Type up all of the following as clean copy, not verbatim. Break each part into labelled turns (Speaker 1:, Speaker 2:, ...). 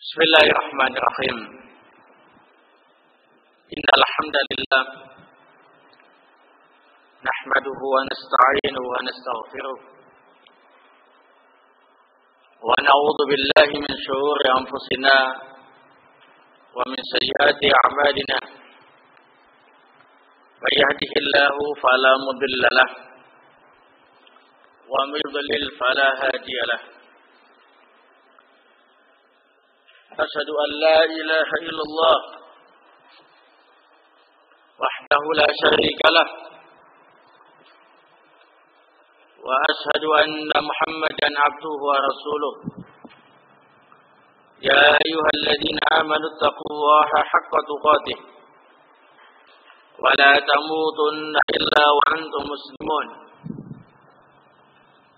Speaker 1: Bismillahirrahmanirrahim. Innal hamdalillah nahmaduhu wa nasta'inuhu wa nastaghfiruh wa na'udzu billahi min shururi anfusina wa min sayyiati a'malina. May yahdihillahu fala mudilla lahu wa may yudlil fala hadiya lahu. أشهد أن لا إله إلا الله وحده لا شريك له وأشهد أن محمدا عبده ورسوله يا أيها الذين آمنوا اتقوا الله حق تقاته ولا تموتن إلا وأنتم مسلمون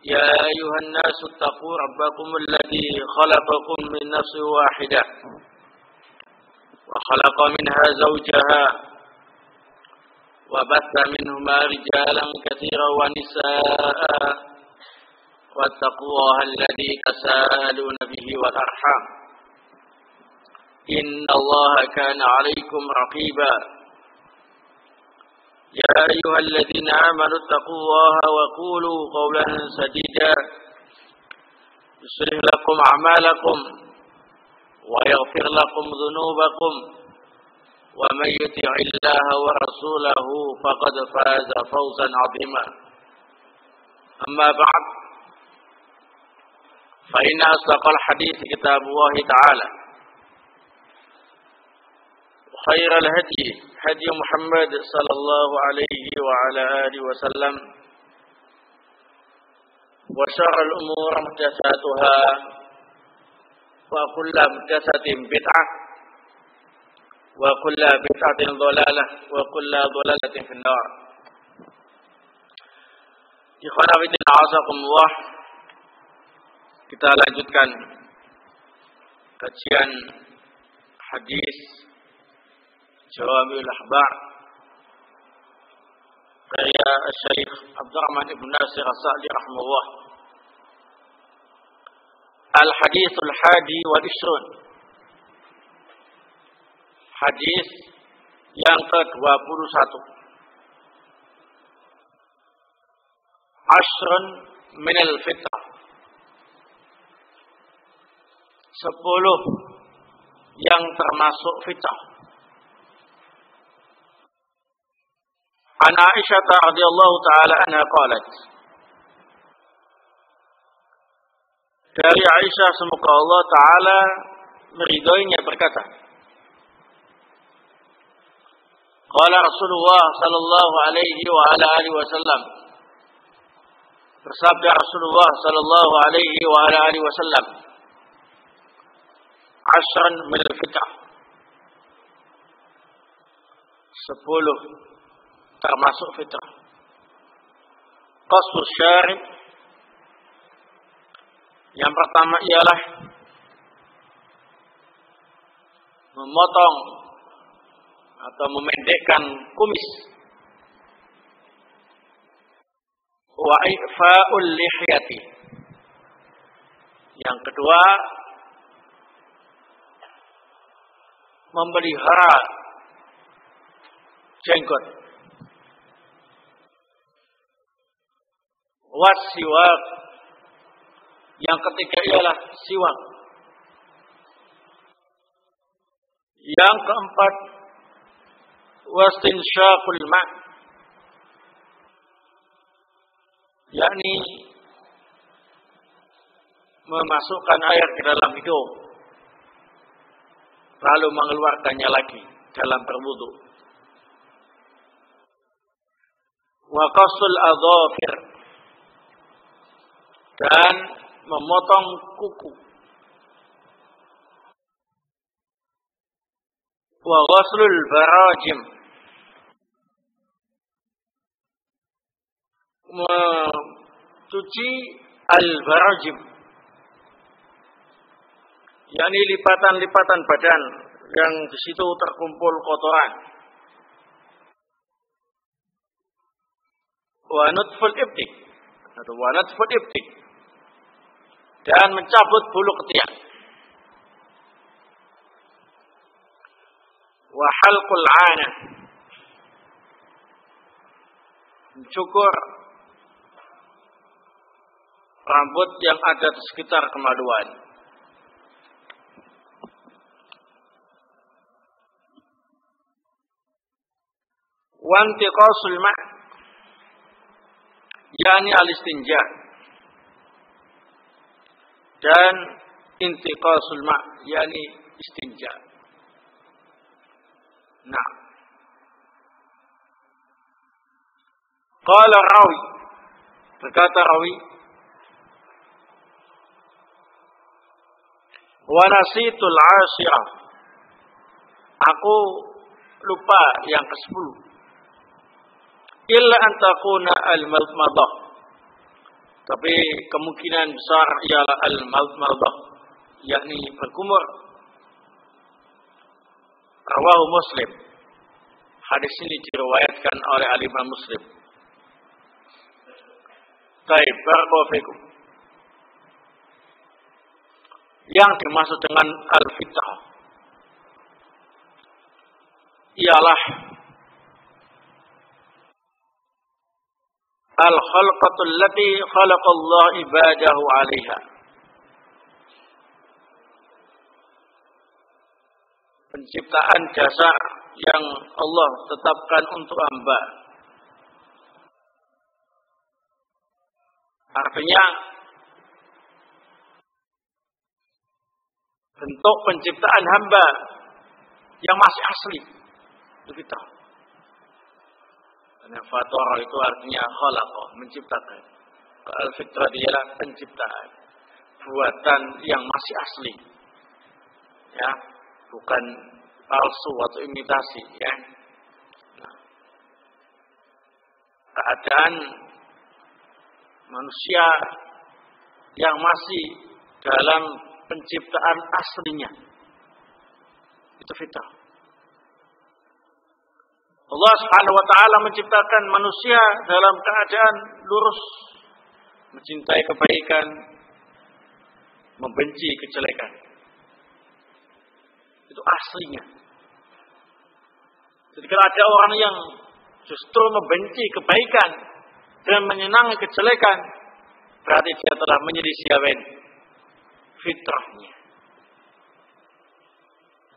Speaker 1: يا أيها الناس اتقوا ربكم الذي خلقكم من نفس واحدة وخلق منها زوجها وبث منهما رجالا كثيرا ونساء واتقوا الله الذي تساءلون به والأرحام إن الله كان عليكم رقيبا يا أيها الذين آمنوا اتقوا الله وقولوا قولا سديدا يصلح لكم أعمالكم ويغفر لكم ذنوبكم ومن يطع الله ورسوله فقد فاز فوزا عظيما أما بعد فإن أصدق الحديث كتاب الله تعالى خير الهدي هدي محمد صلى الله عليه وعلى آله وسلم وشر الأمور محدثاتها وكل محدثة بدعة وكل بدعة ضلالة وكل ضلالة في النار. Ikhwan fillah azakumullah, kita lanjutkan kajian hadis Jawami'ul Ahbar karya Syekh Abdurrahman Ibn Nasir As-Sa'di rahimahullah. Al-Hadithul Hadi wal Ishrun, hadis yang ke-21. Ashrun minal fitrah, 10 yang termasuk fitrah. An Aisyah radhiyallahu taala anha qalat, dari Aisyah semoga Allah taala meridhoinya berkata, qala Rasulullah sallallahu alaihi wa ala alihi wasallam, bersabda Rasulullah sallallahu alaihi wa ala alihi wasallam, ashran min al-fitrah, 10 termasuk fitrah. Qasdus syarib, yang pertama ialah memotong atau memendekkan kumis. Wa ifa'ul lihyati, yang kedua memelihara jenggot. Wasiwak, yang ketiga ialah siwak. Yang keempat wastinsyaqul ma', yakni memasukkan air ke dalam hidung lalu mengeluarkannya lagi dalam berwudu. Wa qasul adhafir, dan memotong kuku. Wa ghuslul barajim, mencuci al-barajim, yakni lipatan-lipatan badan yang di situ terkumpul kotoran. Wa nutful ibtik, atau wa nutful ibtik, dan mencabut bulu ketiak. wa halqul 'anah, mencukur rambut yang ada di sekitar kemaluan. Wa intiqasul ma', yakni al-istinja, dan intiqasul ma', yakni istinja. Nah, qala rawi, berkata rawi, wa nasitul 'ashirah, aku lupa yang ke-10. Illa an takuna al-madmadah, tapi kemungkinan besar ialah al-madmadah, yakni berkumur. Rawahu Muslim, hadis ini diriwayatkan oleh Imam Muslim. Baik, barakallahu fikum. Yang dimaksud dengan al-fitrah ialah al-khalqatul lati khalaqallahu ibadahu 'alaiha, penciptaan dasar yang Allah tetapkan untuk hamba. Artinya bentuk penciptaan hamba yang masih asli itu fitrah. Karena fathara itu artinya khalaqa, menciptakan. Al-fitrah ialah penciptaan, buatan yang masih asli, ya, bukan palsu atau imitasi, ya. Nah, keadaan manusia yang masih dalam penciptaan aslinya itu fitrah. Allah Subhanahu wa taala menciptakan manusia dalam keadaan lurus, mencintai kebaikan, membenci kejelekan. Itu aslinya. Jadi kalau ada orang yang justru membenci kebaikan dan menyenangi kejelekan, berarti dia telah menyelisih fitrahnya.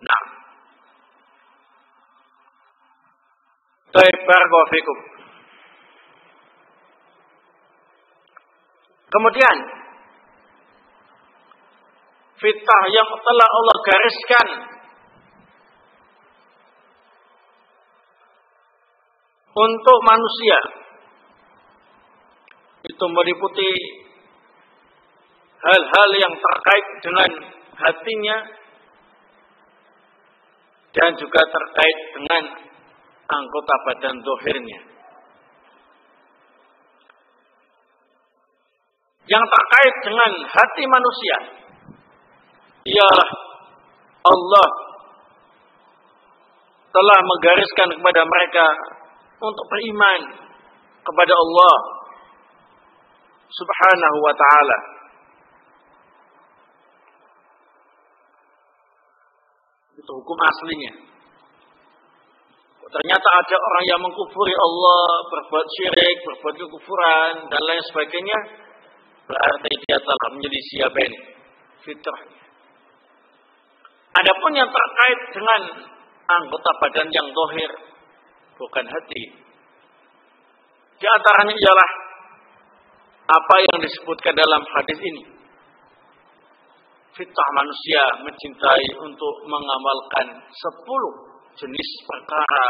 Speaker 1: Nah, barakallahu fikum. Kemudian fitrah yang telah Allah gariskan untuk manusia itu meliputi hal-hal yang terkait dengan hatinya dan juga terkait dengan anggota badan zahirnya. Yang terkait dengan hati manusia ialah Allah telah menggariskan kepada mereka untuk beriman kepada Allah Subhanahu wa ta'ala. Itu hukum aslinya. Ternyata ada orang yang mengkufuri Allah, berbuat syirik, berbuat kekufuran, dan lain sebagainya, berarti dia telah menyelisih fitrahnya. Adapun yang terkait dengan anggota badan yang zahir, bukan hati, di antaranya ialah apa yang disebutkan dalam hadis ini. Fitrah manusia mencintai untuk mengamalkan 10 jenis perkara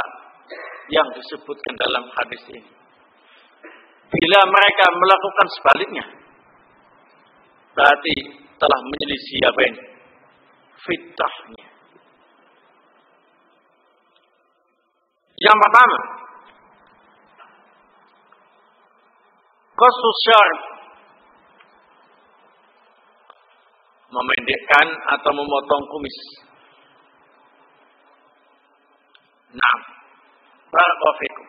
Speaker 1: yang disebutkan dalam hadis ini. Bila mereka melakukan sebaliknya, berarti telah menyelisih fitrahnya. Yang pertama, qassus syarb, memendekkan atau memotong kumis. Nah, barakallahu fikum.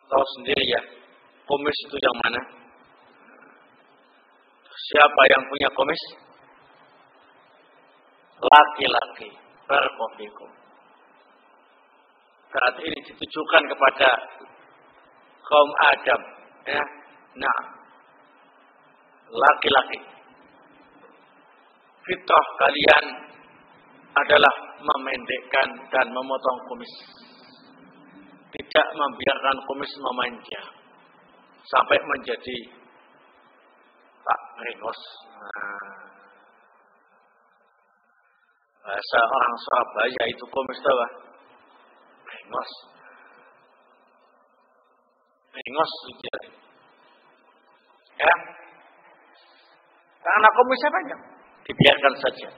Speaker 1: Tahu sendiri ya, kumis itu yang mana? Siapa yang punya kumis? laki-laki. Barakallahu. Saat ini ditujukan kepada kaum Adam, ya. Nah, laki-laki. Fitrah kalian adalah memendekkan dan memotong kumis. Tidak membiarkan kumis memanjang sampai menjadi tak ringos. Bahasa orang Surabaya itu kumis itu apa? Ringos. Ringos ya. Karena kumisnya panjang, dibiarkan saja.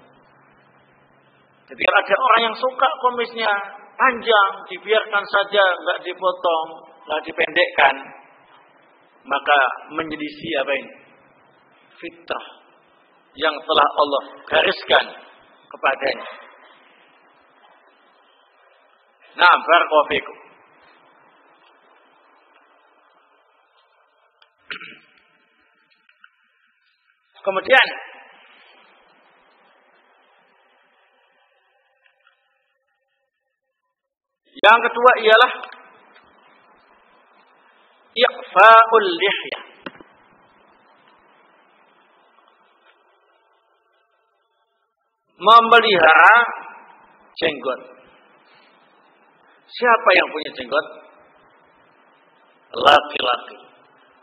Speaker 1: Jadi ada orang yang suka kumisnya panjang, dibiarkan saja, nggak dipotong, nggak dipendekkan, maka menyelisih apa ini? Fitrah yang telah Allah gariskan kepadanya. Nah, barakallahu fikum. Kemudian yang kedua ialah iqfa'ul lihyah. Memelihara jenggot. Siapa yang punya jenggot? Laki-laki.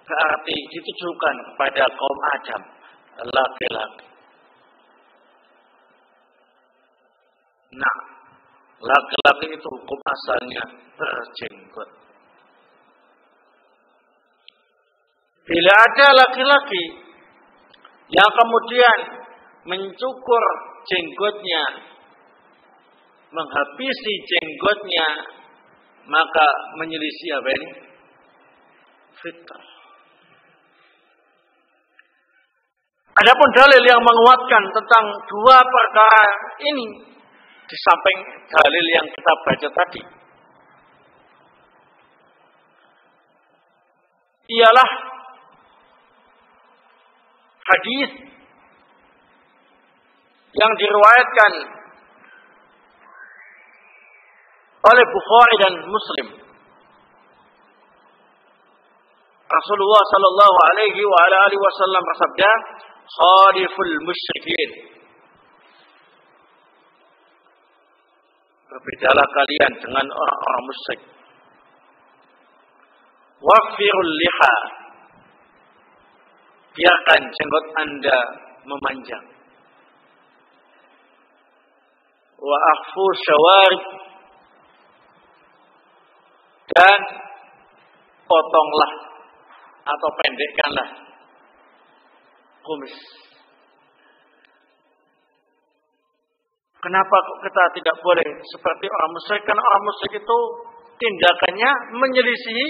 Speaker 1: Berarti ditujukan kepada kaum Adam. Laki-laki. Nah, laki-laki itu hukum asalnya berjenggot. Bila ada laki-laki yang kemudian mencukur jenggotnya, menghabisi jenggotnya, maka menyelisih apa ini? Fitrah. Adapun dalil yang menguatkan tentang dua perkara ini, di samping dalil yang kita baca tadi, ialah hadis yang diriwayatkan oleh Bukhari dan Muslim. Rasulullah sallallahu alaihi wa ala alihi wasallam bersabda, "Khaliful musyrikin." Berbedalah kalian dengan orang-orang musyrik. Waqfirul liha. Biarkan jenggot Anda memanjang. Wa akhfu syawarib. Dan potonglah atau pendekkanlah kumis. Kenapa kita tidak boleh seperti orang musyrik? Karena orang musyrik itu tindakannya menyelisihi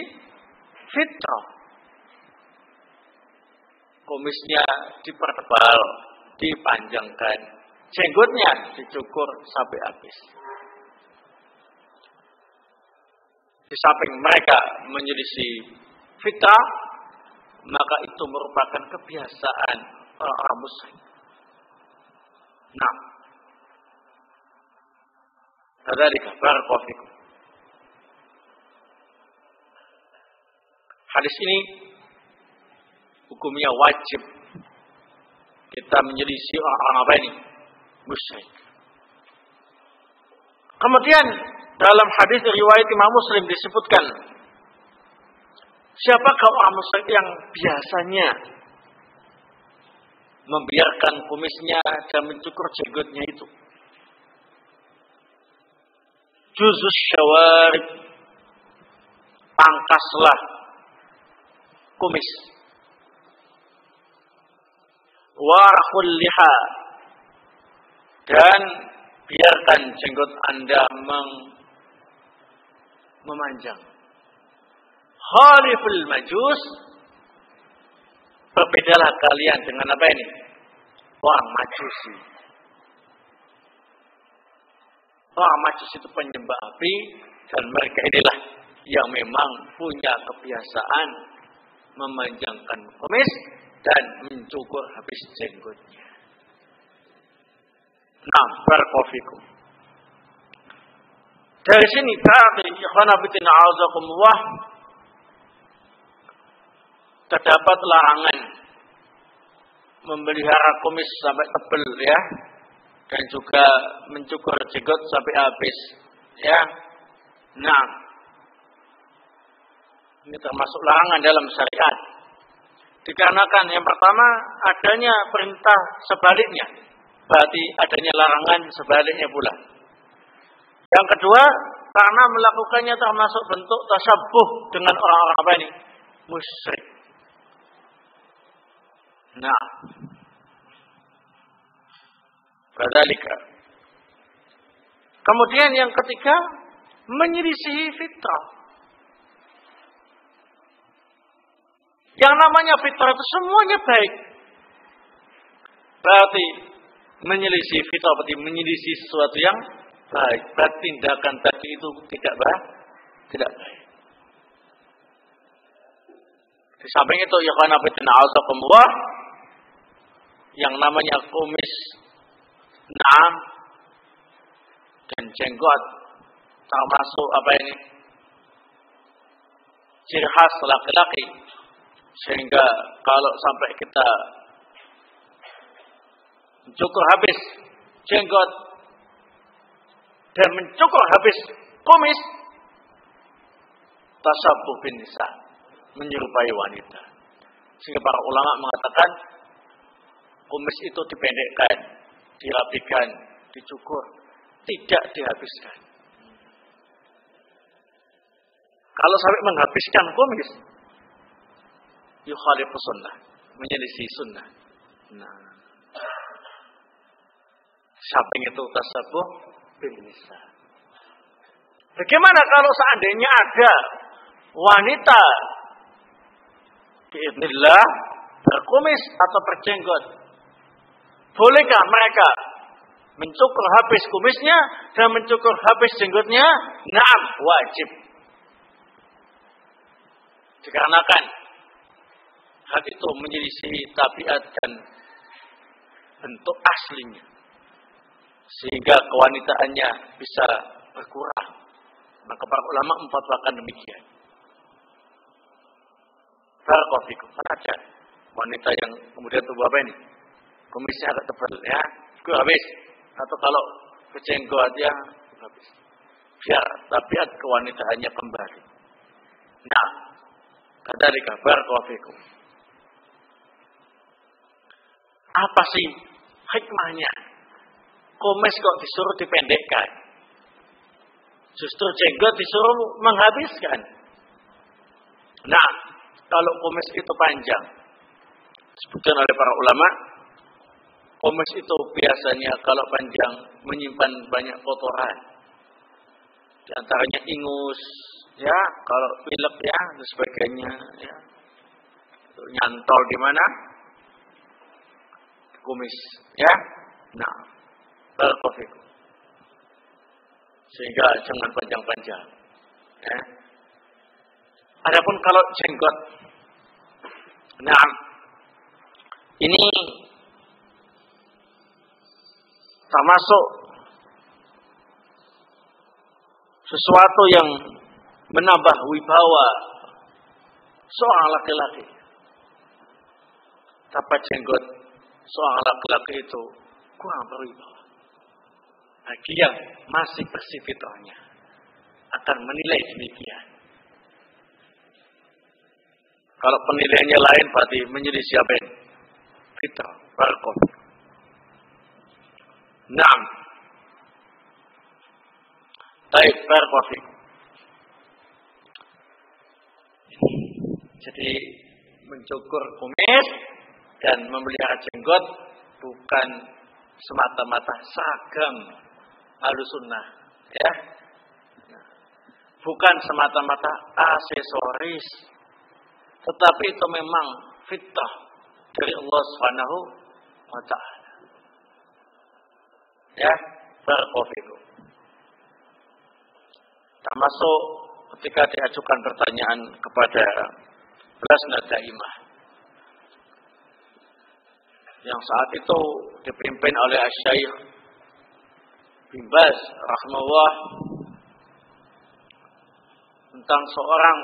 Speaker 1: fitrah. Kumisnya dipertebal, dipanjangkan, jenggotnya dicukur sampai habis. Di samping mereka menyelisih fitrah, maka itu merupakan kebiasaan orang-orang musyrik. Nah, dzalika barakallahu fikum. Hadis ini hukumnya wajib kita menyelisih orang-orang apa ini? Musyrik. Kemudian dalam hadis riwayat Imam Muslim disebutkan, siapakah orang musyrik yang biasanya membiarkan kumisnya dan mencukur jenggotnya itu? Juzus syawarib, pangkaslah kumis. Warahul liha, dan biarkan jenggot Anda memanjang. Khaliful majus, berbedalah kalian dengan apa ini? Orang majusi. Orang majus itu penyembah api, dan mereka inilah yang memang punya kebiasaan memanjangkan kumis dan mencukur habis jenggotnya. Nah, barakallahu. Dari sini berarti ikhwan fillah a'udzukumullah terdapat larangan memelihara kumis sampai tebal ya, dan juga mencukur jenggot sampai habis ya. Nah, ini termasuk larangan dalam syariat. Dikarenakan yang pertama adanya perintah sebaliknya, berarti adanya larangan sebaliknya pula. Yang kedua, karena melakukannya termasuk bentuk tasyabuh dengan orang-orang apa ini? Musyrik. Nah, badzalika. Kemudian yang ketiga, menyelisihi fitrah. Yang namanya fitrah itu semuanya baik. Berarti menyelisih fitrah, berarti menyelisih sesuatu yang baik. Berarti tindakan tadi itu tidak baik. Di samping itu, ya kana fitina a'udzukumullah, yang namanya kumis, naam, dan jenggot termasuk apa ini? Ciri khas laki-laki. Sehingga kalau sampai kita mencukur habis jenggot dan mencukur habis kumis, tasabbuh bin nisa, menyerupai wanita. Sehingga para ulama mengatakan kumis itu dipendekkan, dirapikan, dicukur, tidak dihabiskan. Kalau sampai menghabiskan kumis, yukhalifu sunnah, menyelisih sunnah. Nah, samping itu tasabbuh bin nisa. Bagaimana kalau seandainya ada wanita biidznillah berkumis atau berjenggot? Bolehkah mereka mencukur habis kumisnya dan mencukur habis jenggotnya? Naam, wajib. Dikarenakan hal itu menyelisih tabiat dan bentuk aslinya, sehingga kewanitaannya bisa berkurang. Maka para ulama memfatwakan demikian. Barakallahu fikum. Saja wanita yang kemudian tubuh apa ini? Kumisnya agak tebal ya, itu habis. Atau kalau berjenggot ya habis. Biar tabiat kewanitaannya kembali. Nah, kadzalika barakallahu fikum. Apa sih hikmahnya? Kumis kok disuruh dipendekkan? Justru jenggot disuruh menghabiskan. Nah, kalau kumis itu panjang, disebutkan oleh para ulama, kumis itu biasanya kalau panjang menyimpan banyak kotoran. Di antaranya ingus, ya, kalau pilek ya, dan sebagainya, ya. Nyantol di mana? Kumis, ya. Nah, barakallahu. Sehingga jangan panjang-panjang, ya. Adapun kalau jenggot, nah, ini termasuk sesuatu yang menambah wibawa seorang laki-laki. Tanpa jenggot seorang laki-laki itu kurang berwibawa. Bagi yang masih bersih fitrahnya akan menilai demikian. Kalau penilaiannya lain berarti menjadi siapa ini? Fitrah, barakallahu. Naam. Baik, barakallahu. Jadi mencukur kumis dan memelihara jenggot bukan semata-mata seragam Ahlussunnah, ya. Bukan semata-mata aksesoris, tetapi itu memang fitrah dari Allah Subhanahu wa taala. Ya, barakallahu. Termasuk ketika diajukan pertanyaan kepada Lajnah Daimah yang saat itu dipimpin oleh Asy-Syaikh bin Baz rahimahullah tentang seorang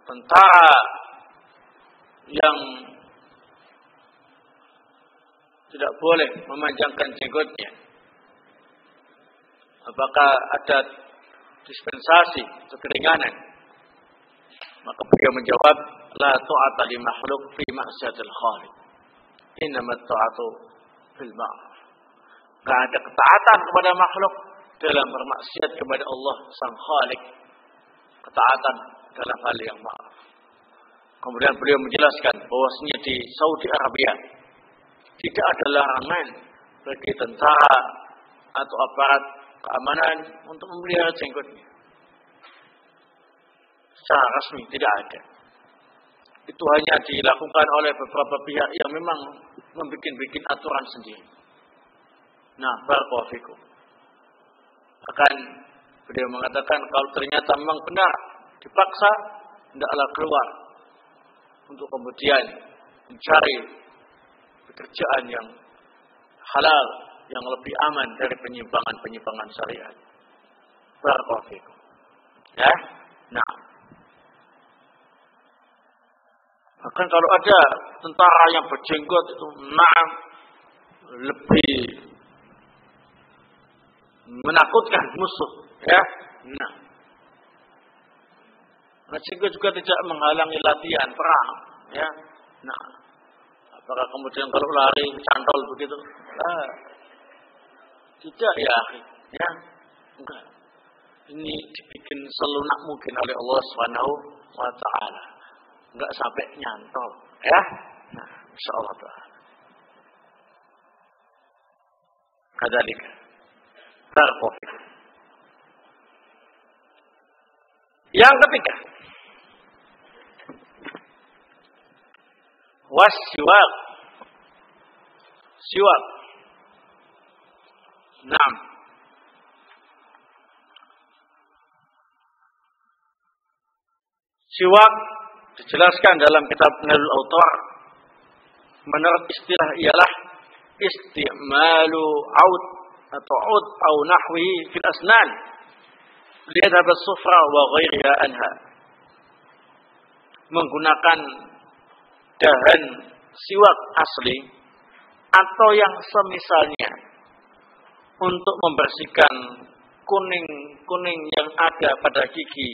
Speaker 1: tentara yang tidak boleh memanjangkan jenggotnya. Apakah ada dispensasi atau keringanan? Maka beliau menjawab, la ta'ata li makhluk fi ma'siyatil khaliq. Innamat ta'atu fil ma'ruf. Enggak ada ketaatan kepada makhluk dalam bermaksiat kepada Allah Sang Khaliq. Ketaatan dalam hal yang ma'ruf. Kemudian beliau menjelaskan bahwasanya di Saudi Arabia tidak ada larangan bagi tentara atau aparat keamanan untuk memelihara jenggotnya. Secara resmi tidak ada. Itu hanya dilakukan oleh beberapa pihak yang memang membuat aturan sendiri. Nah, barakallahu fikum. Akan beliau mengatakan kalau ternyata memang benar dipaksa, hendaklah keluar untuk kemudian mencari pekerjaan yang halal, yang lebih aman dari penyimpangan-penyimpangan syariat. Barakallahu fikum. Ya, nah. Bahkan kalau ada tentara yang berjenggot itu lebih menakutkan musuh, ya. Nah, jenggot juga tidak menghalangi latihan perang, ya. Nah, apakah kemudian kalau lari cantol begitu? Tidak ya, ya. Enggak. Ini dibikin selunak mungkin oleh Allah Subhanahu wa taala. Enggak sampai nyantol, ya. Nah, insyaallah taala. Kadzalika. Barakallahu. Yang ketiga, wasiwak. Siwak. Naam. Siwak dijelaskan dalam kitab Nailul Awtar. Menurut istilah ialah isti'malu aud atau ud au nahwi fil asnan liadhab as-sufra wa ghairiha anha. Menggunakan dahan siwak asli atau yang semisalnya untuk membersihkan kuning-kuning yang ada pada gigi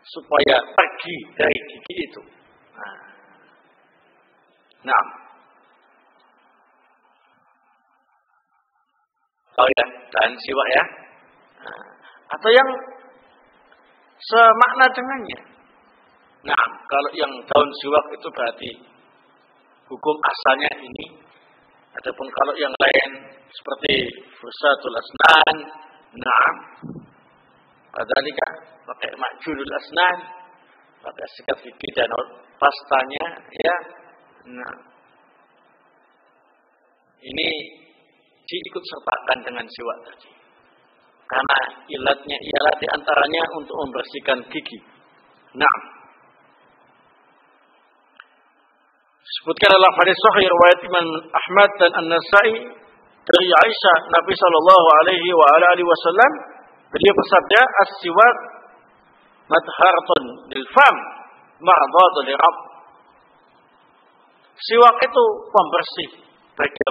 Speaker 1: supaya pergi dari gigi itu. Nah. Oh ya, dahan siwak ya. Atau yang semakna dengannya. Nah, kalau yang daun siwak itu berarti hukum asalnya ini. Adapun kalau yang lain seperti fursatul asnan, nah, kadzalika pakai majulul asnan, pakai sikat gigi dan pastanya, ya. Nah, ini diikut sertakan dengan siwak tadi. Karena ilatnya ialah diantaranya untuk membersihkan gigi. Nah, disebutkan dalam hadis sahih riwayat Imam Ahmad dan An-Nasa'i dari Aisyah, Nabi sallallahu alaihi wa alihi wasallam beliau bersabda, "As-siwak madharatun lil fam, ma'dhatul lirab." Siwak itu pembersih bagi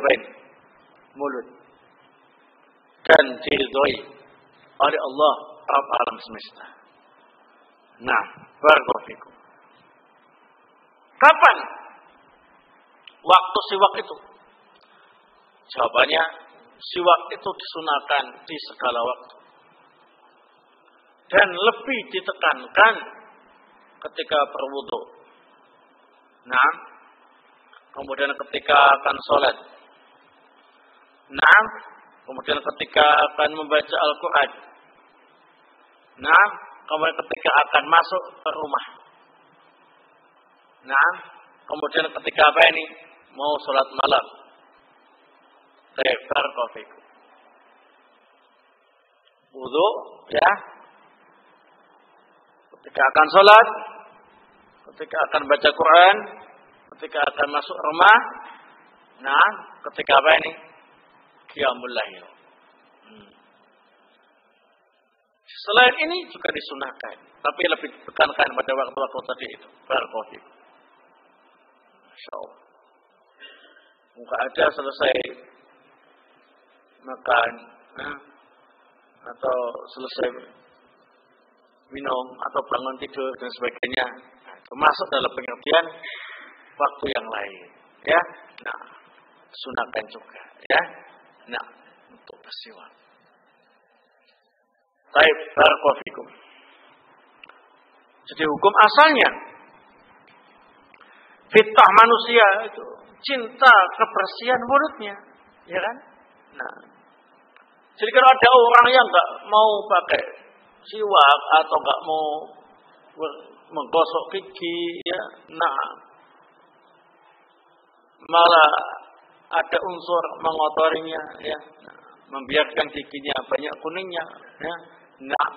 Speaker 1: mulut dan diridhoi oleh Allah Rabb alam semesta. Nah, barakallahu fikum. Kapan waktu siwak itu? Jawabannya, siwak itu disunahkan di segala waktu. Dan lebih ditekankan ketika berwudu. Nah, kemudian ketika akan sholat. Nah, kemudian ketika akan membaca Al-Quran. Nah, kemudian ketika akan masuk ke rumah. Nah, kemudian ketika apa ini? Mau sholat malam. Barakallahu fikum. Wudu, ya. Ketika akan sholat, ketika akan baca Quran, ketika akan masuk rumah. Nah, ketika apa ini? Qiyamul lail. Selain ini juga disunahkan, tapi lebih ditekankan pada waktu-waktu tadi itu. Barakallahu. Insyaallah. Enggak ada selesai makan, atau selesai minum atau bangun tidur dan sebagainya, termasuk dalam pengertian waktu yang lain, ya. Nah, sunahkan juga, ya. Nah, untuk bersiwak. Baik, barakallahu fikum. Jadi hukum asalnya fitrah manusia itu cinta kebersihan mulutnya, ya kan? Nah, jadi kalau ada orang yang nggak mau pakai siwak atau nggak mau menggosok gigi, ya, nah, malah ada unsur mengotorinya, ya, nah, membiarkan giginya banyak kuningnya, ya, nah,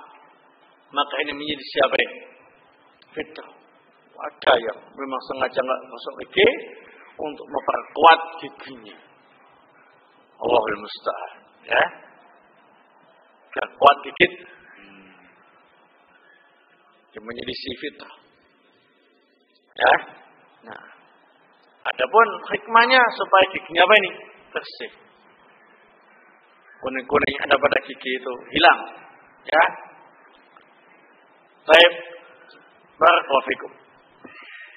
Speaker 1: maka ini menjadi siapa ini? Fitrah. Ada yang memang sengaja nggak gosok gigi untuk memperkuat giginya. Allahul musta'an, ya. Gak kuat dikit, yang menjadi si fitrah. Ya. Nah, adapun hikmahnya supaya giginya apa ini? Bersih. Kuning-kuning yang ada pada gigi itu hilang. Ya. Baik. Barakallahu fikum.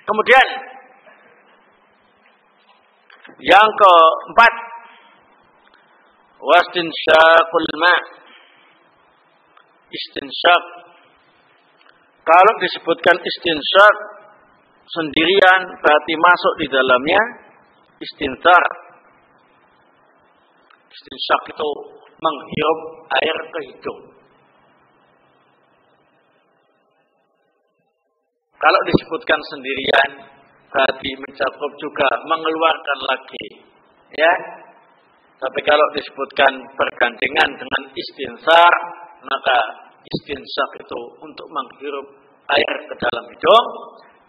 Speaker 1: Kemudian yang keempat, wastinsyaqul ma'. Istinsyaq. Kalau disebutkan istinsyaq sendirian berarti masuk di dalamnya istinthar. Istinsyaq itu menghirup air ke hidung. Kalau disebutkan sendirian berarti mencakup juga mengeluarkan lagi, ya. Tapi kalau disebutkan bergandengan dengan istinthar, maka istinsyaq itu untuk menghirup air ke dalam hidung,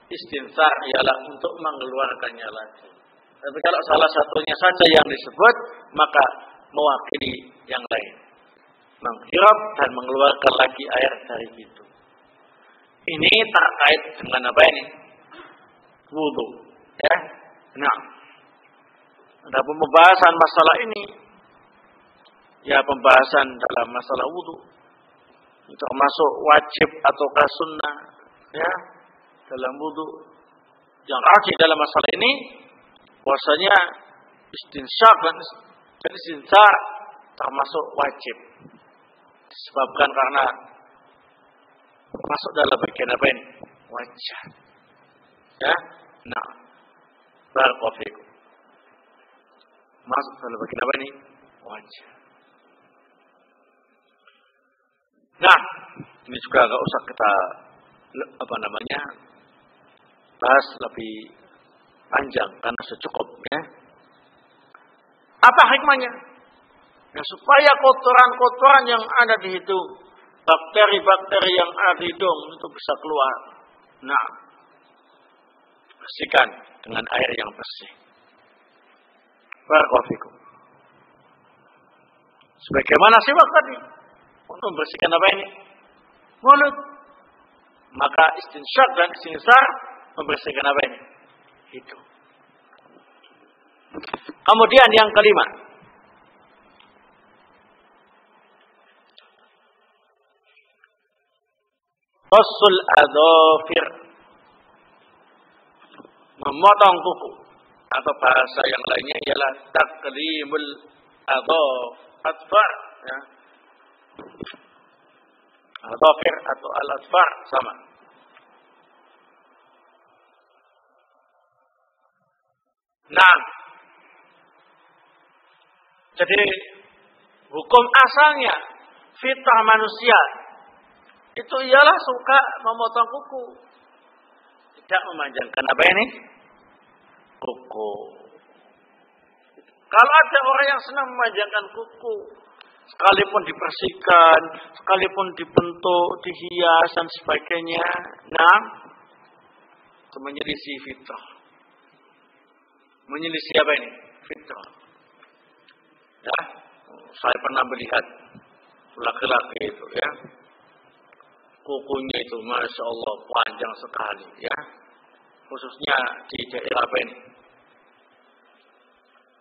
Speaker 1: istinthar ialah untuk mengeluarkannya lagi. Tapi kalau salah satunya saja yang disebut, maka mewakili yang lain. Menghirup dan mengeluarkan lagi air dari hidung. Ini terkait dengan apa ini? Wudu, ya. Nah, ada pembahasan masalah ini, ya, pembahasan dalam masalah wudu, termasuk wajib ataukah sunnah, ya, dalam wudu. Yang rajih dalam masalah ini, bahwasanya istinsyaq dan istinthar termasuk wajib, disebabkan karena masuk dalam bagian apa ini? Wajah. Ya, nah, barakallahu fikum. Masuk dalam bagian apa ini? Wajah. Nah, ini juga enggak usah kita bahas lebih panjang karena secukup, ya. Apa hikmahnya? Ya, supaya kotoran-kotoran yang ada di hidung, bakteri-bakteri yang ada di hidung itu bisa keluar. Nah, bersihkan dengan air yang bersih. Barakallahu fikum. Sebagaimana siwak tadi, untuk membersihkan apa ini? Mulut. Maka istinsyaq dan istinthar membersihkan apa ini? Hidung. Kemudian yang kelima, qassul adzafir, memotong kuku, atau bahasa yang lainnya ialah taqlimul adzafar, ya. Adzafir atau al-adzfar sama. Nah, jadi hukum asalnya fitrah manusia itu ialah suka memotong kuku, tidak memanjangkan apa ini? Kuku. Kalau ada orang yang senang memanjangkan kuku, sekalipun dibersihkan, sekalipun dibentuk, dihias dan sebagainya, nah, itu menyelisih fitrah. Menyelisih apa ini? Fitrah. Ya, Saya pernah melihat laki-laki itu ya, kukunya itu masya Allah panjang sekali ya, khususnya di daerah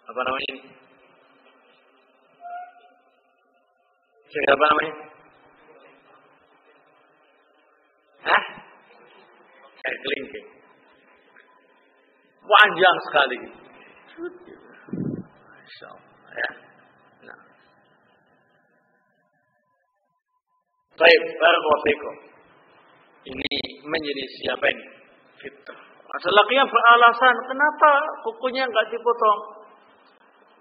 Speaker 1: apa namanya ini? Daerah apa namanya? Hah? Kelingking. Panjang sekali. Masya Allah ya. Nah. Baik, barakallahu. Ini menjadi siapa ini? Fitrah. Laki yang beralasan, kenapa kukunya enggak dipotong?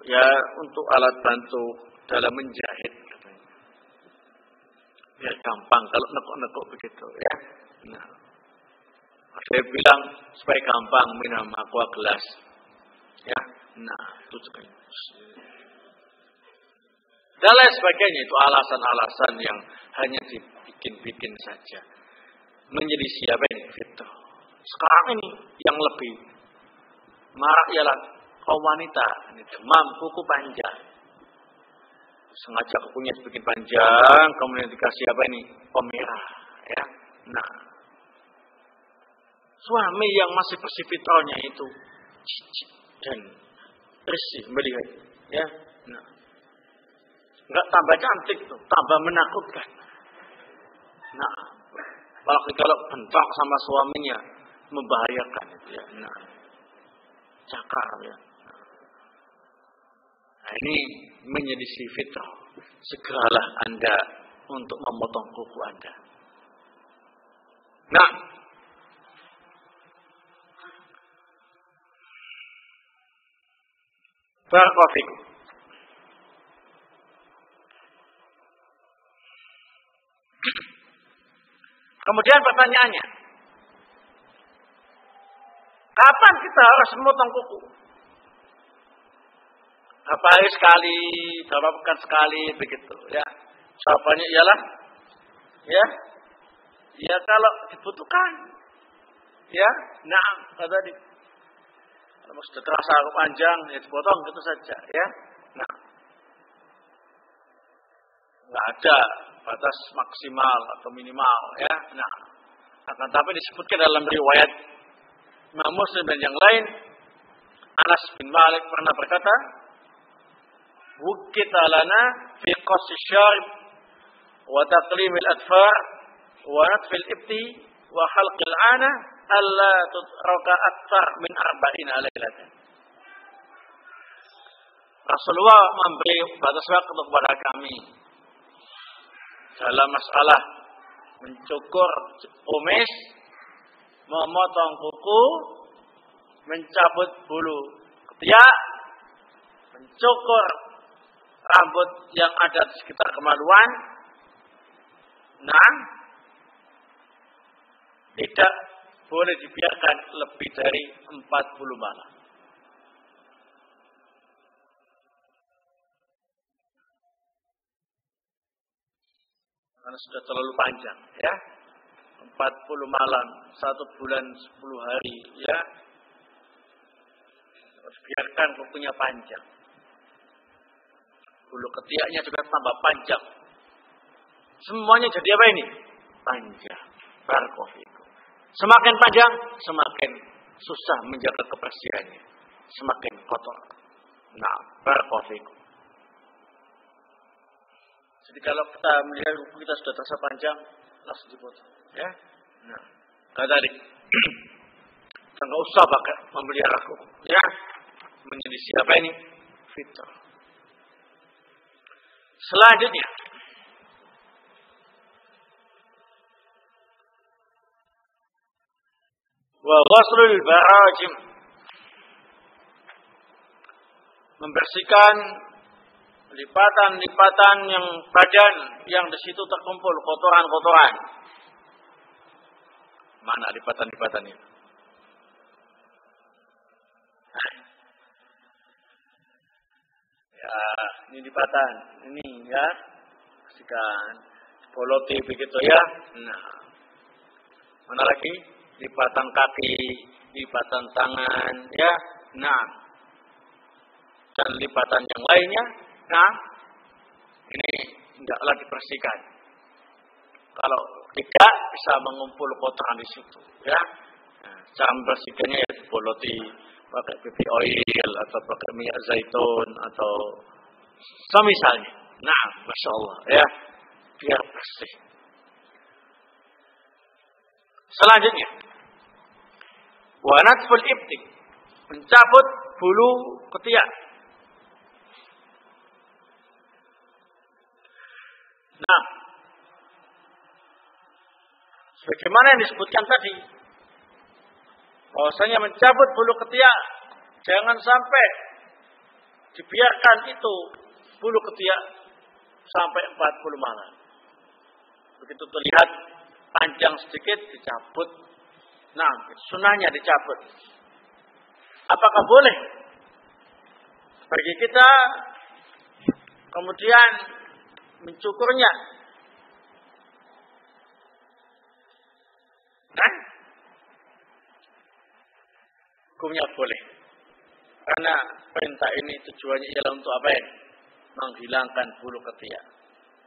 Speaker 1: Ya, untuk alat bantu dalam menjahit. Biar gampang kalau nekuk-nekuk begitu ya. Nah, saya bilang supaya gampang minum aqua gelas. Ya, nah itu juga. Dan lain sebagainya itu alasan-alasan yang hanya dibikin-bikin saja. Menjadi siapa ini? Fitrah. Sekarang ini yang lebih marak ialah kaum wanita, ini demam kuku panjang. Sengaja kukunya dibikin panjang, kemudian dikasih apa ini? Pemerah, ya. Nah, suami yang masih bersih fitrahnya itu jijik dan risih melihat, ya. Nah, nggak tambah cantik tuh, tambah menakutkan. Nah, apalagi kalau bentak sama suaminya membahayakan itu ya. Nah, cakar ya. Nah, ini menjadi fitrah. Segeralah Anda untuk memotong kuku Anda. Nah, barakallahu fikum. Kemudian pertanyaannya, kapan kita harus memotong kuku? Apa hari sekali, berapa pekan sekali, begitu ya. Jawabannya ialah, ya kalau dibutuhkan, ya, nah tadi. Kalau sudah terasa panjang, ya dipotong gitu saja, ya. Nah, nggak ada batas maksimal atau minimal, ya. Nah, akan tapi disebutkan dalam riwayat Imam Muslim dan yang lain, Anas bin Malik pernah berkata, "Wukita lana fi qassi syarib wa taqlimil adfar wa natfil ibti wa khalqil ana alla tutraka aktsar min arba'ina lailatan." Rasulullah memberi batas waktu kepada kami dalam masalah mencukur kumis, memotong kuku, mencabut bulu ketiak, mencukur rambut yang ada di sekitar kemaluan. Nah, tidak boleh dibiarkan lebih dari 40 malam. Karena sudah terlalu panjang, ya. 40 malam, 1 bulan 10 hari, ya. Harus biarkan kukunya panjang. Bulu ketiaknya juga tambah panjang. Semuanya jadi apa ini? Panjang. Barakallahu fikum. Semakin panjang, semakin susah menjaga kebersihannya. Semakin kotor. Nah, barakallahu fikum. Jadi kalau kita melihat kuku kita sudah terasa panjang, langsung dipotong. Ya. Nah, kata tadi. Enggak usah pakai memelihara kuku. Ya. Menjadi siapa ini? Fitrah. Selanjutnya, wa ghuslul barajim, membersihkan lipatan-lipatan yang badan yang di situ terkumpul kotoran-kotoran. Mana lipatan-lipatan itu? Ya, ini lipatan, ini ya, bersihkan, boloti begitu ya. Nah, mana lagi? Lipatan kaki, lipatan tangan, ya. Nah, dan lipatan yang lainnya. Nah, ini hendaklah dibersihkan. Kalau tidak bisa mengumpul kotoran di situ, ya. Nah, cara membersihkannya ya diboloti pakai BB oil atau pakai minyak zaitun atau semisalnya. Nah, masya Allah, ya, biar bersih. Selanjutnya, wanatful ibtik, mencabut bulu ketiak. Nah, sebagaimana yang disebutkan tadi, bahwasanya mencabut bulu ketiak jangan sampai dibiarkan itu bulu ketiak sampai 40 malam. Begitu terlihat panjang sedikit dicabut. Nah, sunahnya dicabut. Apakah boleh bagi kita kemudian mencukurnya? Nah, hukumnya boleh. Karena perintah ini tujuannya ialah untuk apa ya? Menghilangkan bulu ketiak.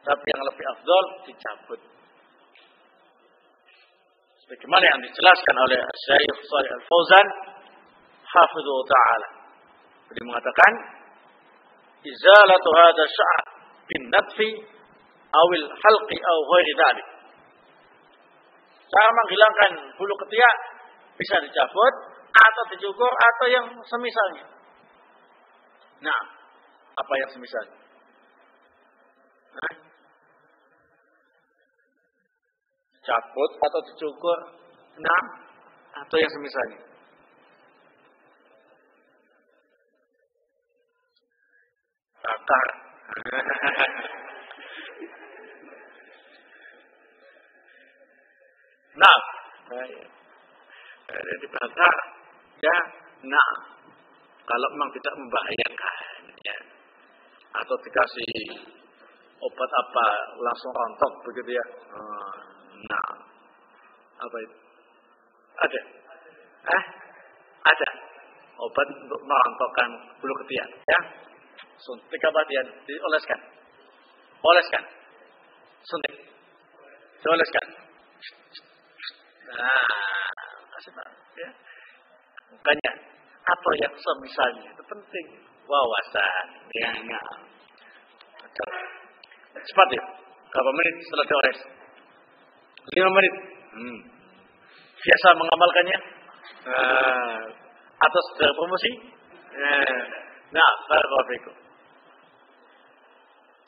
Speaker 1: Tapi yang lebih afdal dicabut. Sebagaimana yang dijelaskan oleh Syekh Shalih Al-Fauzan hafidhahu ta'ala. Beliau mengatakan, izalatu hadha sya'r bin natfi awil halqi aw ghairi dzalik. Cara menghilangkan bulu ketiak bisa dicabut atau dicukur atau yang semisalnya. Nah, apa yang semisalnya? Nah, cabut atau dicukur, nah, atau yang semisalnya. Bakar. Nah, dibakar, ya, nah, kalau memang tidak membahayakan, ya, atau dikasih obat apa langsung rontok begitu ya. Nah, apa itu? Ada? Ada obat untuk merontokkan bulu ketiak, ya. Suntik apa dia? Dioleskan. Oleskan. Suntik. Dioleskan. Nah, kasih Pak, ya. Makanya apa yang semisalnya itu penting. Wawasan, ya, nah. Cepat ya. Berapa menit setelah diores? 5 menit. Biasa mengamalkannya? Atau sudah promosi? Nah, barakallahu fikum.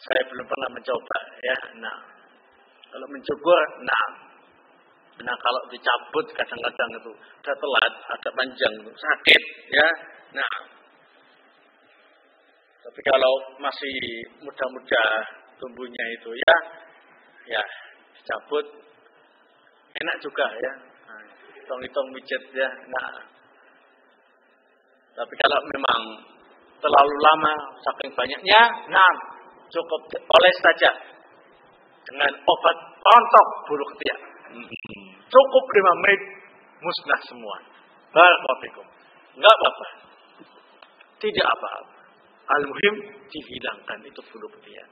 Speaker 1: Saya belum pernah mencoba, ya. Nah, kalau mencukur, nah kalau dicabut kadang-kadang itu udah telat, agak panjang, sakit, ya. Nah, tapi kalau masih muda-muda tumbuhnya itu, ya dicabut, enak juga, ya. Nah, hitung-hitung mijet, ya. Nah, tapi kalau memang terlalu lama, saking banyaknya, nah cukup oles saja dengan obat rontok bulu ketiak. Cukup 5 menit musnah semua. Barakallahu fikum. Enggak apa-apa. Tidak apa-apa. Al-muhim dihilangkan itu bulu ketiak.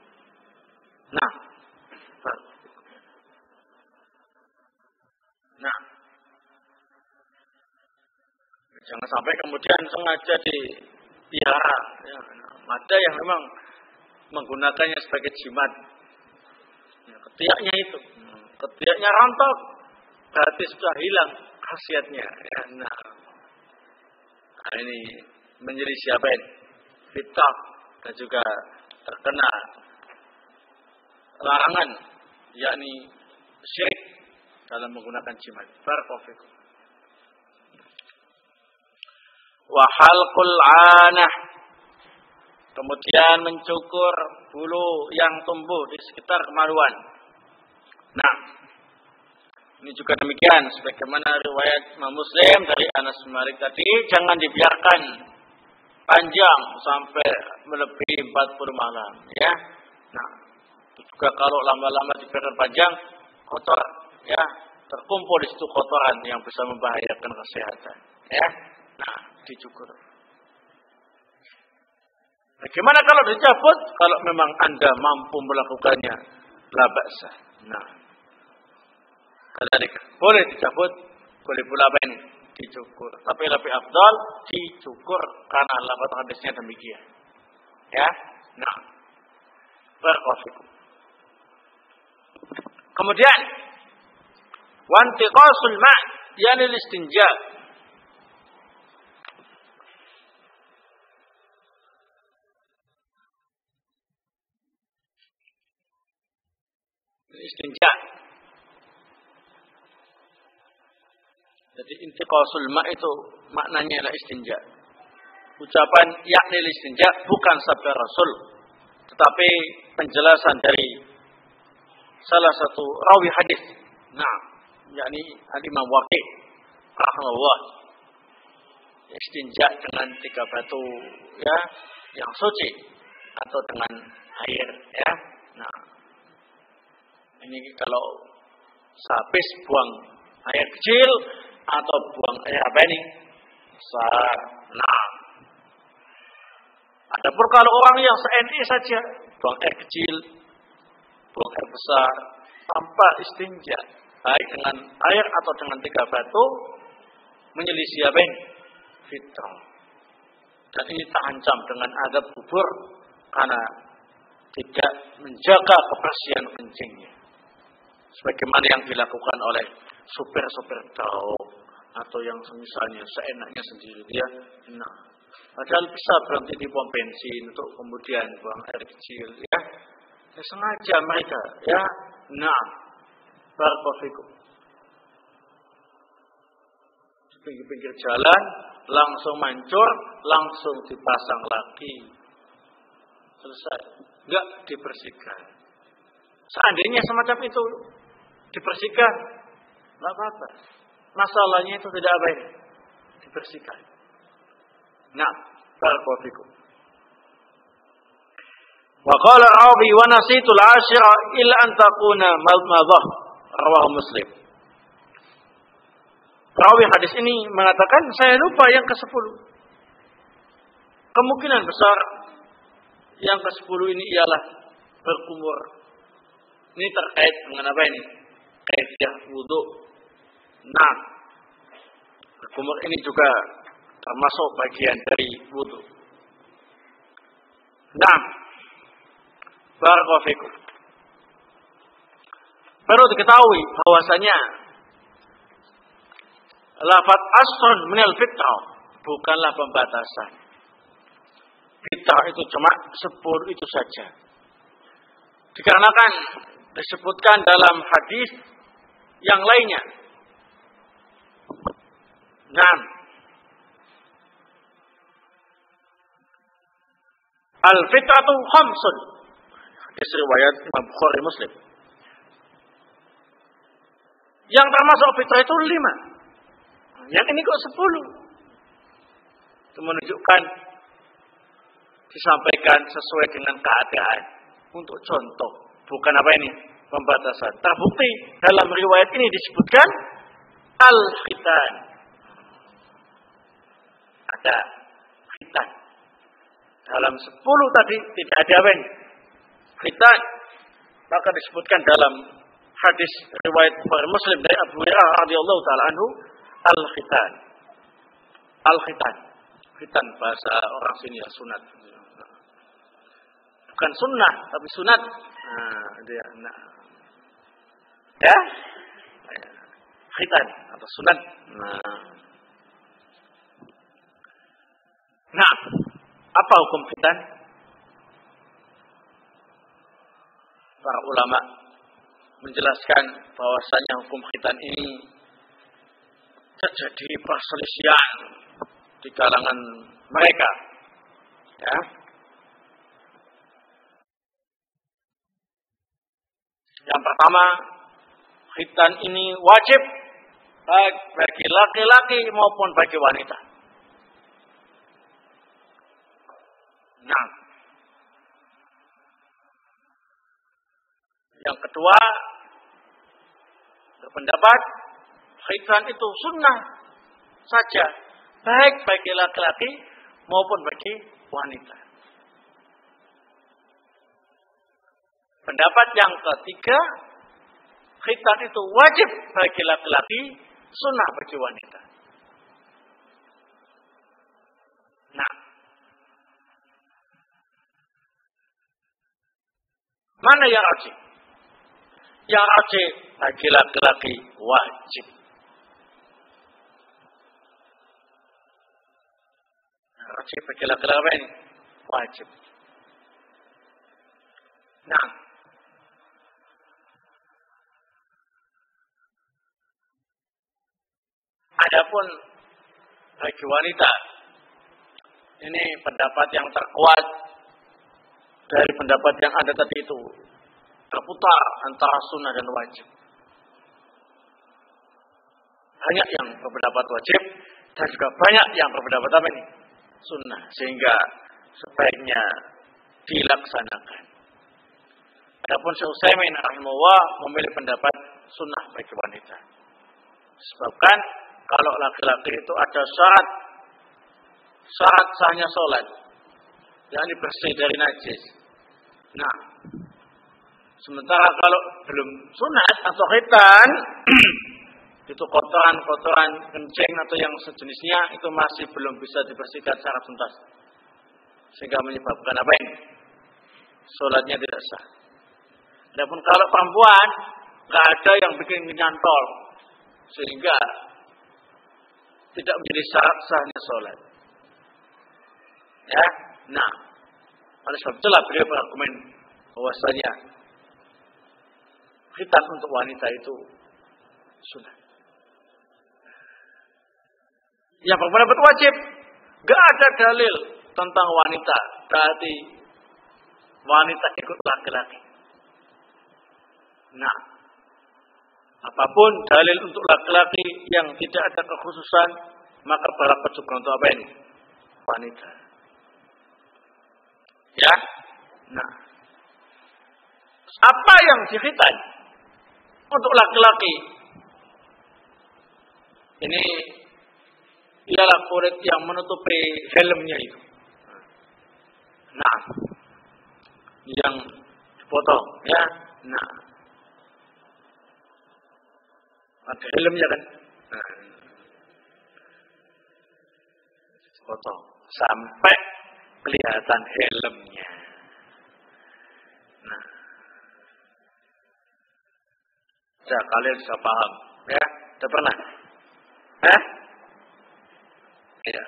Speaker 1: Nah, jangan sampai kemudian sengaja dipelihara. Ya, ada yang memang menggunakannya sebagai jimat. Ya, ketiaknya itu, ketiaknya rontok, berarti sudah hilang khasiatnya. Ya, nah, ini menjadi siapa ini? Fitnah dan juga terkena larangan, yakni syirik dalam menggunakan jimat. Barakallahu fikum. Wa halqul 'anah, kemudian mencukur bulu yang tumbuh di sekitar kemaluan. Nah, ini juga demikian sebagaimana riwayat Imam Muslim dari Anas bin Malik tadi, jangan dibiarkan panjang sampai melebihi 40 malam, ya. Nah, itu juga kalau lama-lama dibiarkan panjang, kotor, ya, terkumpul di situ kotoran yang bisa membahayakan kesehatan, ya. Nah, dicukur. Bagaimana kalau dicabut? Kalau memang Anda mampu melakukannya, la ba'sa. Nah, boleh dicabut, boleh pula apa ini? Dicukur. Tapi lebih afdal dicukur karena lafaz hadisnya demikian. Ya. Nah, barakallahu. Kemudian wantiqasul ma' yani istinja. Istinja. Jadi intiqasul ma' itu maknanya adalah istinja. Ucapan yakni istinja bukan sabda Rasul, tetapi penjelasan dari salah satu rawi hadis. Nah, yakni Al-Imam Waqi' rahimahullah. Istinja dengan 3 batu ya, yang suci atau dengan air ya. Nah, ini kalau sehabis buang air kecil atau buang air apa ini? Besar. Nah, adapun kalau orang yang se-NI saja buang air kecil, buang air besar tanpa istinja, baik dengan air atau dengan 3 batu, menyelisih apa ini? Fitrah. Dan ini terancam dengan azab kubur karena tidak menjaga kebersihan kencingnya. Sebagaimana yang dilakukan oleh supir-supir truk atau yang semisalnya seenaknya sendiri dia. Nah, padahal bisa berhenti di pom bensin untuk kemudian buang air kecil ya. Sengaja mereka ya. Nah, barakallahu fikum. Di pinggir-pinggir jalan langsung mancur, langsung dipasang lagi. Selesai. Enggak dibersihkan. Seandainya semacam itu dibersihkan, enggak apa-apa. Masalahnya itu tidak apa ini? Dibersihkan. Nah, barakallahu fikum. Wa qala Rabi wa nasitul 'ashira illa an takuna madmadah. Rawahu Muslim. Rawi hadis ini mengatakan saya lupa yang ke-10. Kemungkinan besar yang ke-10 ini ialah berkumur. Ini terkait dengan apa ini? Kaifiah wudu. Nah, berkumur ini juga termasuk bagian dari wudu. Nah, barakallahu fikum. Perlu diketahui bahwasanya lafaz asrun minal fitrah bukanlah pembatasan. Fitrah itu cuma 10 itu saja. Dikarenakan disebutkan dalam hadis yang lainnya. Nah, al-fitratu khamsun. Hadis riwayat Imam Bukhari Muslim. Yang termasuk fitrah itu 5. Yang ini kok 10. Itu menunjukkan disampaikan sesuai dengan keadaan. Untuk contoh, bukan apa ini? Pembatasan. Terbukti dalam riwayat ini disebutkan al-khitan. Ada khitan. Dalam 10 tadi tidak ada apa ini? Khitan. Maka disebutkan dalam hadis riwayat Bukhari Muslim dari Abu Hurairah radhiyallahu taala anhu, al-khitan. Al-khitan. Khitan bahasa orang sini ya sunat. Bukan sunnah tapi sunat. Nah, dia nah. Ya? Khitan atau sunat. Nah, apa hukum khitan? Para ulama menjelaskan bahwasanya hukum khitan ini terjadi perselisihan di kalangan mereka. Ya. Yang pertama, khitan ini wajib baik bagi laki-laki maupun bagi wanita. Nah, yang kedua, berpendapat khitan itu sunnah saja, baik bagi laki-laki maupun bagi wanita. Pendapat yang ketiga, khitan itu wajib bagi laki-laki, sunnah bagi wanita. Nah, mana yang rajih? Yang rajih bagi laki-laki wajib. Rajih bagi laki-laki ini wajib. Nah, adapun bagi wanita, ini pendapat yang terkuat dari pendapat yang ada tadi itu, berputar antara sunnah dan wajib. Banyak yang berpendapat wajib dan juga banyak yang berpendapat apa ini? Sunnah, sehingga sebaiknya dilaksanakan. Adapun Syekh Utsaimin rahimahullah memilih pendapat sunnah bagi wanita. Sebabkan kalau laki-laki itu ada syarat sahnya sholat, yakni bersih dari najis. Nah, sementara kalau belum sunat atau khitan, itu kotoran kencing atau yang sejenisnya itu masih belum bisa dibersihkan secara tuntas, sehingga menyebabkan apa ini? Sholatnya tidak sah. Adapun kalau perempuan nggak ada yang bikin nyantol, sehingga tidak menjadi syarat sahnya sholat. Ya, nah, oleh sebab itulah beliau berargumen bahwasanya khitan untuk wanita itu sunnah. Yang berpendapat wajib, nggak ada dalil tentang wanita, berarti wanita ikut laki-laki. Nah, apapun dalil untuk laki-laki yang tidak ada kekhususan, maka berlaku juga untuk apa ini? Wanita. Ya, nah, apa yang dikhitan untuk laki-laki? Ini ialah kulit yang menutupi helmnya itu. Nah, yang dipotong, ya, nah, ada helmnya kan? Nah, dipotong sampai kelihatan helmnya. Nah, kalian bisa paham, ya? Sudah pernah? Ya.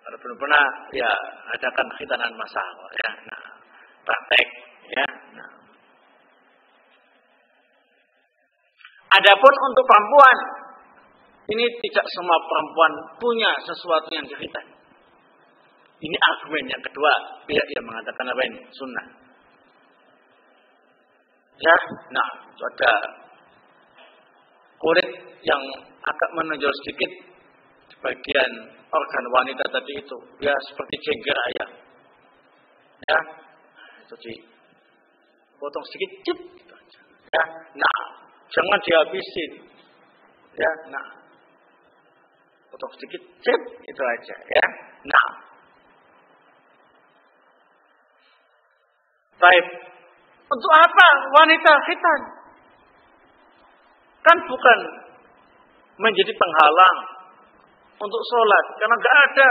Speaker 1: Kalau belum pernah, ya adakan khitanan masal, ya. Nah, praktek, ya. Nah. Adapun untuk perempuan, ini tidak semua perempuan punya sesuatu yang dikhitan. Ini argumen yang kedua, pihak yang mengatakan apa ini? Sunnah. Ya, nah, itu ada kulit yang agak menonjol sedikit di bagian organ wanita tadi itu, ya seperti jengger ayam. Ya, itu dipotong sedikit, cip, gitu aja. Ya, nah, jangan dihabisin. Ya, nah, potong sedikit, cip, itu aja. Ya, nah. Baik. Untuk apa wanita khitan? Kan bukan menjadi penghalang untuk sholat, karena nggak ada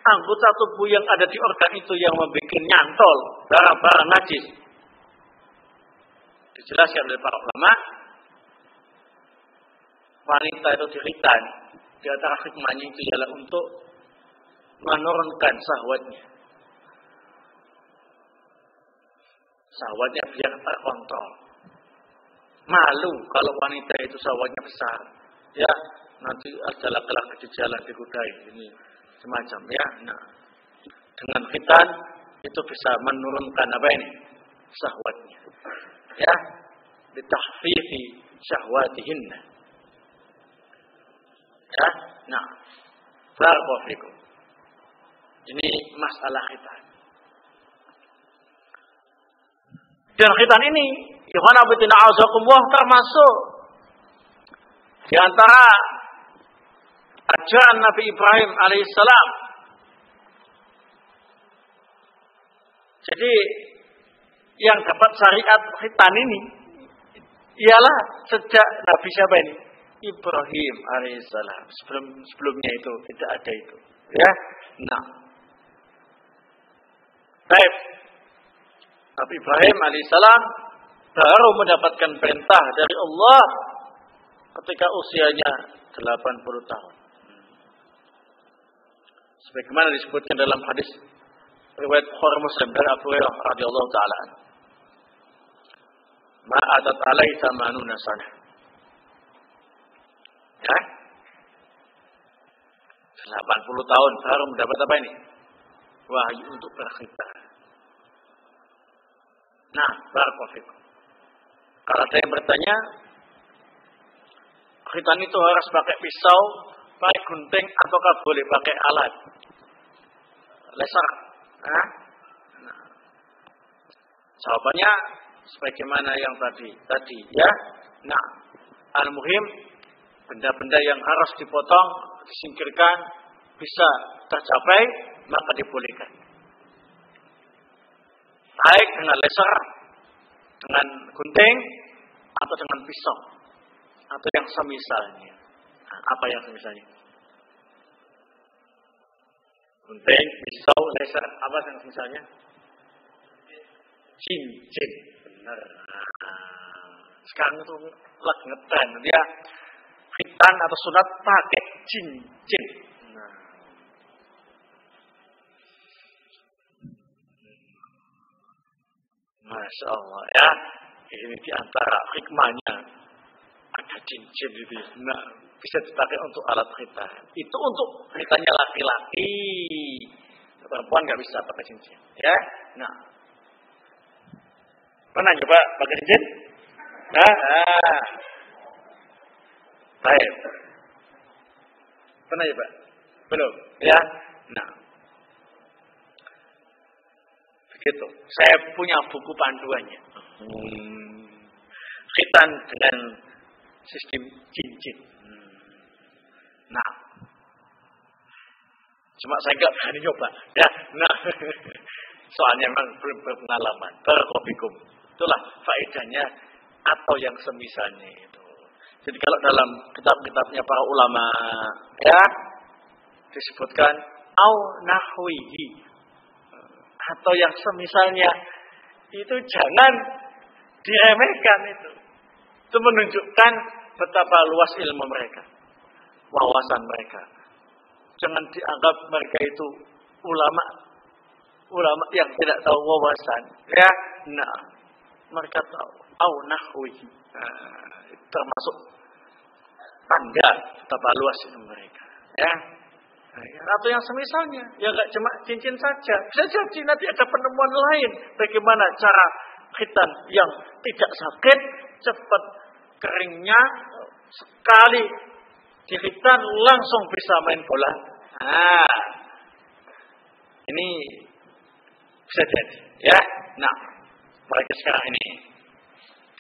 Speaker 1: anggota tubuh yang ada di organ itu yang membuat nyantol barang-barang najis. Dijelaskan oleh para ulama, wanita itu dikhitan di antara hikmahnya itu adalah untuk menurunkan syahwatnya. Syahwatnya biar terkontrol. Malu kalau wanita itu syahwatnya besar, ya nanti ada laki-laki di jalan digodai ini semacam, ya. Nah, dengan khitan itu bisa menurunkan apa ini? Syahwatnya, ya, ditahfifi syahwatihinna, ya. Nah, barakallahu fikum. Ini masalah khitan. Dan khitan ini, ikhwan fillah a'azakumullah, termasuk di antara ajaran Nabi Ibrahim alaihissalam. Jadi
Speaker 2: yang dapat syariat khitan ini ialah sejak Nabi siapa ini? Ibrahim alaihissalam. Sebelumnya itu tidak ada itu. Ya. Nah. Baik. Nabi Ibrahim alaihissalam baru mendapatkan perintah dari Allah ketika usianya 80 tahun. Sebagaimana disebutkan dalam hadis riwayat Bukhari Muslim dari Abu Hurairah radhiyallahu taala. Ma atat alai samanuna sanah. Ya. 80 tahun baru mendapat apa ini? Wahyu untuk berkhitan. Nah, barakallahu. Kalau ada yang bertanya, khitan itu harus pakai pisau, pakai gunting, ataukah boleh pakai alat laser? Nah, jawabannya sebagaimana yang tadi, ya. Nah, al-muhim benda-benda yang harus dipotong, disingkirkan, bisa tercapai, maka dibolehkan. Baik dengan laser, dengan gunting, atau dengan pisau, atau yang semisalnya. Nah, apa yang semisalnya? Gunting, pisau, laser, apa yang semisalnya? Cincin. Benar. Sekarang itu lagi ngetren, dia khitan atau sunat pakai cincin. Nah. Masya Allah ya. Ini diantara hikmahnya ada cincin itu. Nah, bisa dipakai untuk alat khitan. Itu untuk khitannya laki-laki. Perempuan nggak bisa pakai cincin. Ya. Nah, pernah coba pakai cincin? Nah. Baik. Pernah coba? Belum. Ya. Nah. Begitu. Saya punya buku panduannya. Khitan dengan sistem cincin. Nah, cuma saya nggak berani nyoba, ya. Nah, soalnya memang belum berpengalaman. Barakallahu. Itulah faedahnya atau yang semisalnya itu. Jadi kalau dalam kitab-kitabnya para ulama, ya, disebutkan au nahwihi atau yang semisalnya, itu jangan diremehkan itu. Itu menunjukkan betapa luas ilmu mereka, wawasan mereka. Jangan dianggap mereka itu ulama yang tidak tahu wawasan. Ya, nah, mereka tahu. Au nahwihi, termasuk tanda betapa luas ilmu mereka. Ya. Atau yang semisalnya, ya nggak cuma cincin saja. Bisa jadi nanti ada penemuan lain. Bagaimana cara khitan yang tidak sakit, cepat keringnya, sekali dikhitan langsung bisa main bola. Nah, ini bisa jadi, ya. Nah, mereka sekarang ini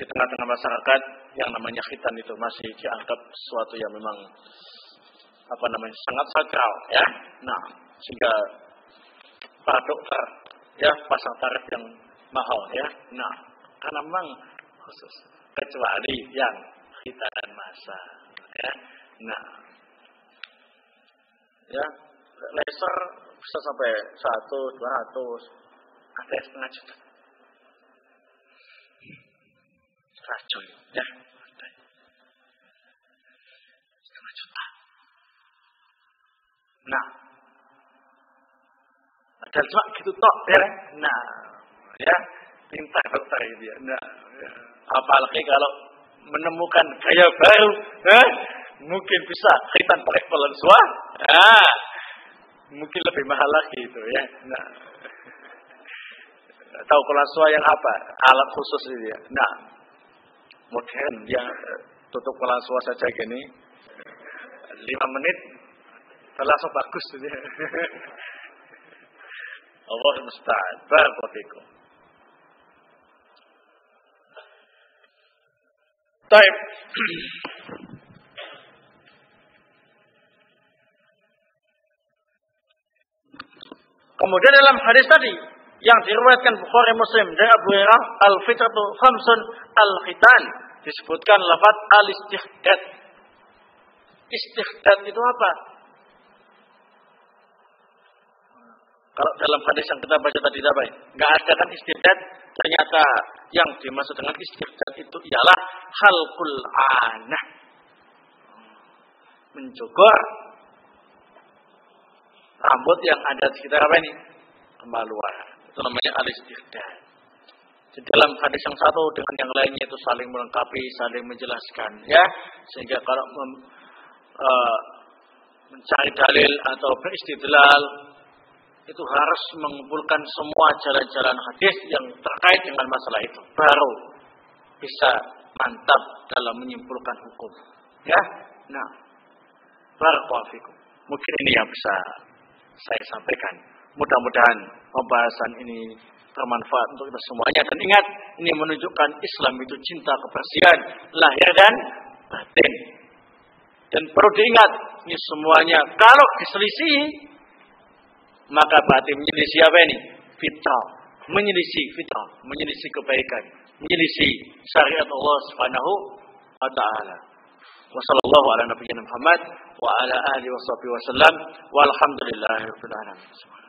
Speaker 2: di tengah-tengah masyarakat yang namanya khitan itu masih dianggap sesuatu yang memang sangat sakral, ya. Nah, sehingga para dokter ya pasang tarif yang mahal, ya. Nah, karena memang khusus, kecuali yang khitanan massal, ya. Nah, ya, laser bisa sampai 100-200, ada yang setengah juta. Racun, ya. Setengah juta. Nah, ada cuma gitu tok, ya. Nah, ya, pintar dokter itu ya. Nah, ya. Apalagi kalau menemukan gaya baru, mungkin bisa khitan pakai pelensua, mungkin lebih mahal lagi itu, ya. Nah, tahu pelensua yang apa? Alat khusus itu ya. Nah, modern yang tutup pelensua saja gini, 5 menit. Langsung bagus ini. Allah musta'an. Barakallahu. Baik. Kemudian dalam hadis tadi
Speaker 1: yang diriwayatkan Bukhari Muslim dari Abu Hurairah, al-fitratu khamsun al-khitan, disebutkan lafaz al-istihdad. Istihdad itu apa? Kalau dalam hadis yang kita baca tadi apa? Enggak ada kan istihdad. Ternyata yang dimaksud dengan istihdad itu ialah halqul anah. Mencukur rambut yang ada di sekitar apa ini? Kemaluan. Itu namanya al-istihdad. Di dalam hadis yang satu dengan yang lainnya itu saling melengkapi, saling menjelaskan, ya. Sehingga kalau mencari dalil atau beristidlal itu harus mengumpulkan semua jalan-jalan hadis yang terkait dengan masalah itu, baru bisa mantap dalam menyimpulkan hukum. Ya, nah, barakallahu fikum. Mungkin ini yang bisa saya sampaikan. Mudah-mudahan pembahasan ini bermanfaat untuk kita semuanya. Dan ingat, ini menunjukkan Islam itu cinta kebersihan lahir dan batin. Dan perlu diingat, ini semuanya kalau diselisihi, maka batin menyelisih apa ini? Fitrah. Menyelisih fitrah, menyelisih kebaikan, menyelisih syariat Allah Subhanahu wa taala. Wassallallahu ala nabiyyina Muhammad wa ala alihi washabihi wasallam walhamdulillahirabbil alamin.